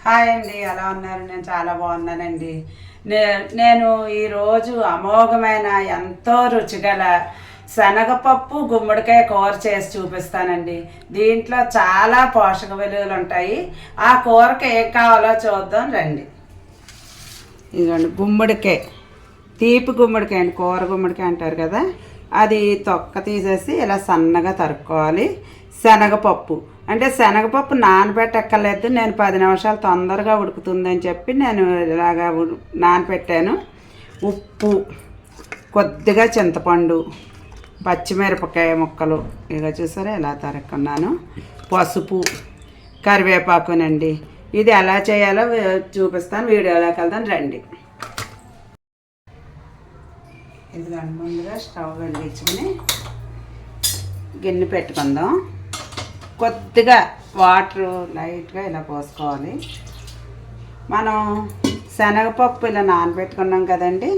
Hi అండి, ఎలా ఉన్నారు? నేను చాలా బాగున్నానండి. నేను ఈరోజు అమోఘమైన ఎంతో రుచిగల శనగపప్పు గుమ్మడికాయ కూర చేసి చూపిస్తానండి. దీంట్లో చాలా పోషక విలువలు ఉంటాయి. ఆ కూరకి ఏం కావాలో చూద్దాం రండి. ఇదిగోండి గుమ్మడికాయ, తీపి గుమ్మడికాయ అండి, కూర గుమ్మడికాయ అంటారు కదా, అది తొక్క తీసేసి ఇలా సన్నగా తరుక్కోవాలి. శనగపప్పు అంటే శనగపప్పు నానబెట్టక్కర్లేదు. నేను 10 నిమిషాలు తొందరగా ఉడుకుతుందని చెప్పి నేను ఇలాగా నానబెట్టాను. ఉప్పు, కొద్దిగా చింతపండు, పచ్చిమిరపకాయ ముక్కలు ఇక చూసారా ఎలా తరుక్కున్నాను, పసుపు, కరివేపాకునండి. ఇది ఎలా చేయాలో చూపిస్తాను, వీడియోలోకి వెళ్దాం రండి. ఇదిగోండి, ముందుగా స్టవ్ వెలిగించుకుని గిన్నె పెట్టుకుందాం. కొద్దిగా వాటర్ లైట్గా ఇలా పోసుకోవాలి. మనం శనగపప్పు ఇలా నానబెట్టుకున్నాం కదండి,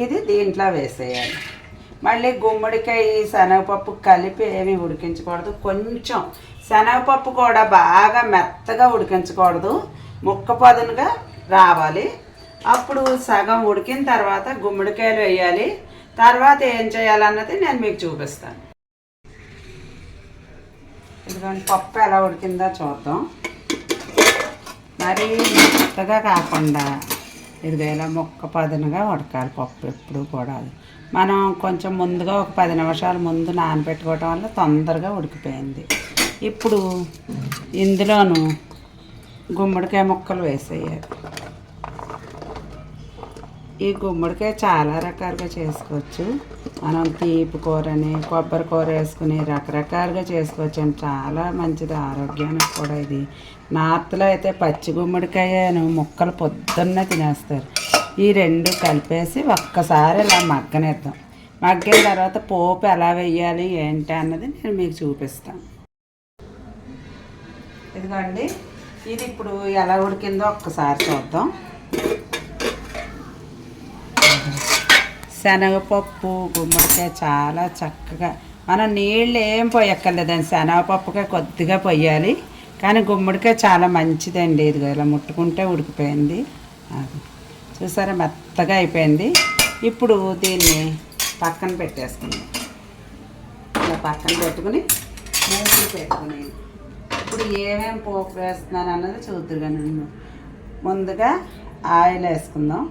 ఇది దీంట్లో వేసేయాలి. మళ్ళీ గుమ్మడికాయ శనగపప్పు కలిపి ఏమీ ఉడికించకూడదు. కొంచెం శనగపప్పు కూడా బాగా మెత్తగా ఉడికించకూడదు, ముక్క పదునుగా రావాలి. అప్పుడు సగం ఉడికిన తర్వాత గుమ్మడికాయలు వేయాలి. తర్వాత ఏం చేయాలన్నది నేను మీకు చూపిస్తాను. ఇదిగోండి, పప్పు ఎలా ఉడికిందో చూద్దాం. మరీ మెత్తగా కాకుండా ఇదిగో ఇలా ముక్క పదునుగా ఉడకాలి పప్పు ఎప్పుడు కూడా. మనం కొంచెం ముందుగా ఒక 10 నిమిషాల ముందు నానబెట్టుకోవటం వల్ల తొందరగా ఉడికిపోయింది. ఇప్పుడు ఇందులోను గుమ్మడికాయ ముక్కలు వేసేయాలి. ఈ గుమ్మడికాయ చాలా రకాలుగా చేసుకోవచ్చు. మనం తీపి కూరని, కొబ్బరి కూర వేసుకుని రకరకాలుగా చేసుకోవచ్చు అండి. చాలా మంచిది ఆరోగ్యానికి కూడా. ఇది నార్త్లో అయితే పచ్చి గుమ్మడికాయను ముక్కలు పొద్దున్నే తినేస్తారు. ఈ రెండు కలిపేసి ఒక్కసారి ఇలా మగ్గనిద్దాం. మగ్గిన తర్వాత పోపు ఎలా వేయాలి ఏంటి అన్నది నేను మీకు చూపిస్తాను. ఇదిగోండి, ఇది ఇప్పుడు ఎలా ఉడికిందో ఒక్కసారి చూద్దాం. శనగపప్పు గుమ్మడికాయ చాలా చక్కగా, మనం నీళ్ళు ఏం పోయక్కర్లేదండి. శనగపప్పుకే కొద్దిగా పొయ్యాలి, కానీ గుమ్మడికాయ చాలా మంచిదండి. ఇది ఇలా ముట్టుకుంటే ఉడికిపోయింది. చూసారా, మెత్తగా అయిపోయింది. ఇప్పుడు దీన్ని పక్కన పెట్టేసుకుందాం. ఇలా పక్కన పెట్టుకుని మూకులు పెట్టుకుని ఇప్పుడు ఏమేమి పోపు వేస్తున్నాను అన్నది చూద్దురు. కానీ ముందుగా ఆయిల్ వేసుకుందాం.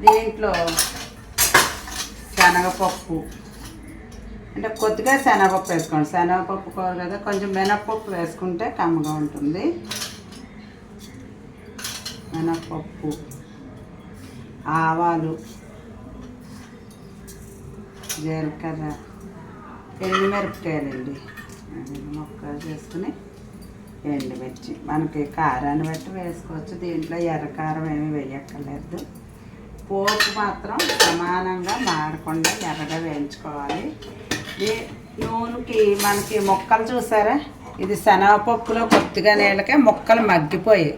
దీంట్లో శనగపప్పు అంటే కొద్దిగా శనగపప్పు వేసుకోండి. శనగపప్పు కూర కదా, కొంచెం మినప్పప్పు వేసుకుంటే కమ్మగా ఉంటుంది. మినప్పప్పు, ఆవాలు, జీలకర్ర, ఎండుమిరపకాయలండి ముక్కలు చేసుకుని, ఎండుమిర్చి మనకి కారాన్ని బట్టి వేసుకోవచ్చు. దీంట్లో ఎర్రకారం ఏమీ వేయక్కర్లేదు. పోపు మాత్రం సమానంగా మాడకుండా ఎర్రగా వేయించుకోవాలి. నూనెకి మనకి ముక్కలు చూసారా, ఇది శనగపప్పులో కొద్దిగా నీళ్ళకే ముక్కలు మగ్గిపోయి,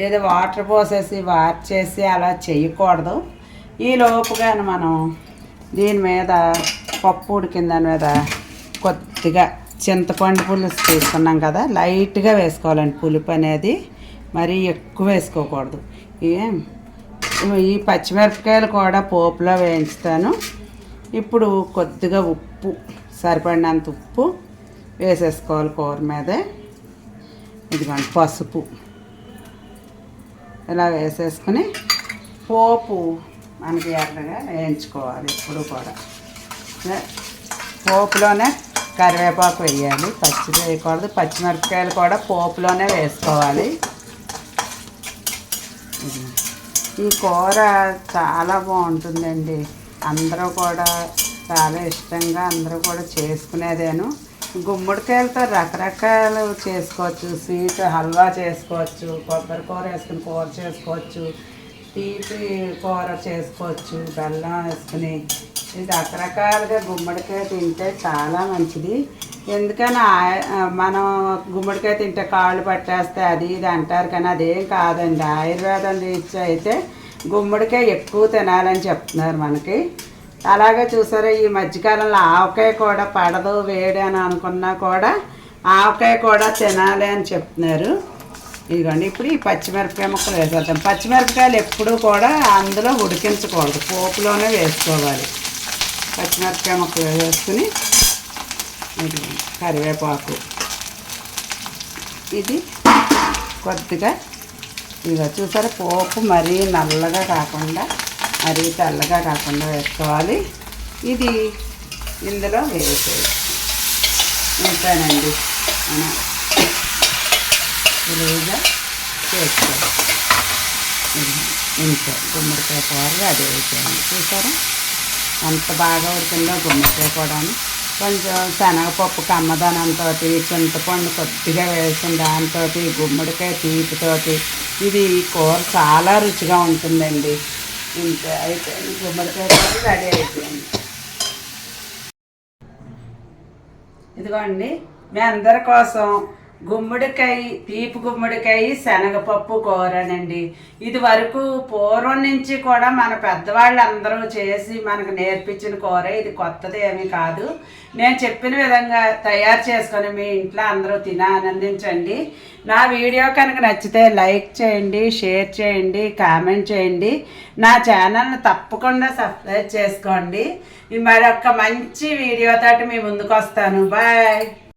ఏదో వాటర్ పోసేసి వార్చేసి అలా చేయకూడదు. ఈ లోపుగానే మనం దీని మీద పప్పు ఉడికిన దాని మీద కొద్దిగా చింతపండు పులుసు తీసుకున్నాం కదా, లైట్గా వేసుకోవాలండి. పులుపు అనేది మరీ ఎక్కువ వేసుకోకూడదు. ఈ పచ్చిమిరపకాయలు కూడా పోపులో వేయించుతాను. ఇప్పుడు కొద్దిగా ఉప్పు, సరిపడినంత ఉప్పు వేసేసుకోవాలి కూర మీదే. ఇదిగోండి పసుపు ఇలా వేసేసుకుని పోపు మనకి ఎర్రగా వేయించుకోవాలి. ఇప్పుడు కూడా పోపులోనే కరివేపాకు వేయాలి, పచ్చి వేయకూడదు. పచ్చిమిరపకాయలు కూడా పోపులోనే వేసుకోవాలి. ఈ కూర చాలా బాగుంటుందండి. అందరూ కూడా చాలా ఇష్టంగా అందరూ కూడా చేసుకునేదేను. గుమ్మడికాయలతో రకరకాలు చేసుకోవచ్చు. స్వీట్ హల్వా చేసుకోవచ్చు, కొబ్బరి కూర వేసుకుని కూర చేసుకోవచ్చు, తీపి కూర చేసుకోవచ్చు, బెల్లం వేసుకుని. ఇది రకరకాలుగా గుమ్మడికాయ తింటే చాలా మంచిది. ఎందుకని మనం గుమ్మడికాయ తింటే కాళ్ళు పట్టేస్తే అది ఇది అంటారు, కానీ అదేం కాదండి. ఆయుర్వేదం రీత్యా అయితే గుమ్మడికాయ ఎక్కువ తినాలని చెప్తున్నారు మనకి. అలాగే చూసారా, ఈ మధ్యకాలంలో ఆవకాయ కూడా పడదు వేడి అని అనుకున్నా కూడా ఆవకాయ కూడా తినాలి అని చెప్తున్నారు. ఇదిగోండి, ఇప్పుడు ఈ పచ్చిమిరపకాయ ముక్కలు వేసేద్దాం. పచ్చిమిరపకాయలు ఎప్పుడూ కూడా అందులో ఉడికించకూడదు, పోపులోనే వేసుకోవాలి. పచ్చిమిరపకాయ ముక్కలు వేసుకుని కరివేపాకు, ఇది కొద్దిగా ఇదిగో చూసారా, పోపు మరీ నల్లగా కాకుండా మరీ తెల్లగా కాకుండా వేసుకోవాలి. ఇది ఇందులో వేసేది ఇంతేనండి. మనం ఇలాగా చేసుకోవాలి. ఇంతే గుమ్మడికాయ కూర అది వేసేయండి. చూసారా ఎంత బాగా ఉడికిందో గుమ్మడికాయ కూడా. కొంచెం శనగపప్పు కమ్మదనంతో, చింతపండు కొద్దిగా వేసిన దాంతో, గుమ్మడికాయ తీపితోటి ఇది కూర చాలా రుచిగా ఉంటుందండి. ఇంతే అయిపోయింది, గుమ్మడికాయ కూర రెడీ అయిపోయింది. ఇదిగోండి, మీ అందరి కోసం గుమ్మడికాయ, తీపి గుమ్మడికాయ శనగపప్పు కూరనండి. ఇది వరకు పూర్వం నుంచి కూడా మన పెద్దవాళ్ళు అందరూ చేసి మనకు నేర్పించిన కూర. ఇది కొత్తది ఏమీ కాదు. నేను చెప్పిన విధంగా తయారు చేసుకొని మీ ఇంట్లో అందరూ తిని ఆనందించండి. నా వీడియో కనుక నచ్చితే లైక్ చేయండి, షేర్ చేయండి, కామెంట్ చేయండి. నా ఛానల్ని తప్పకుండా సబ్స్క్రైబ్ చేసుకోండి. మరొక మంచి వీడియోతోటి మీ ముందుకు వస్తాను. బాయ్.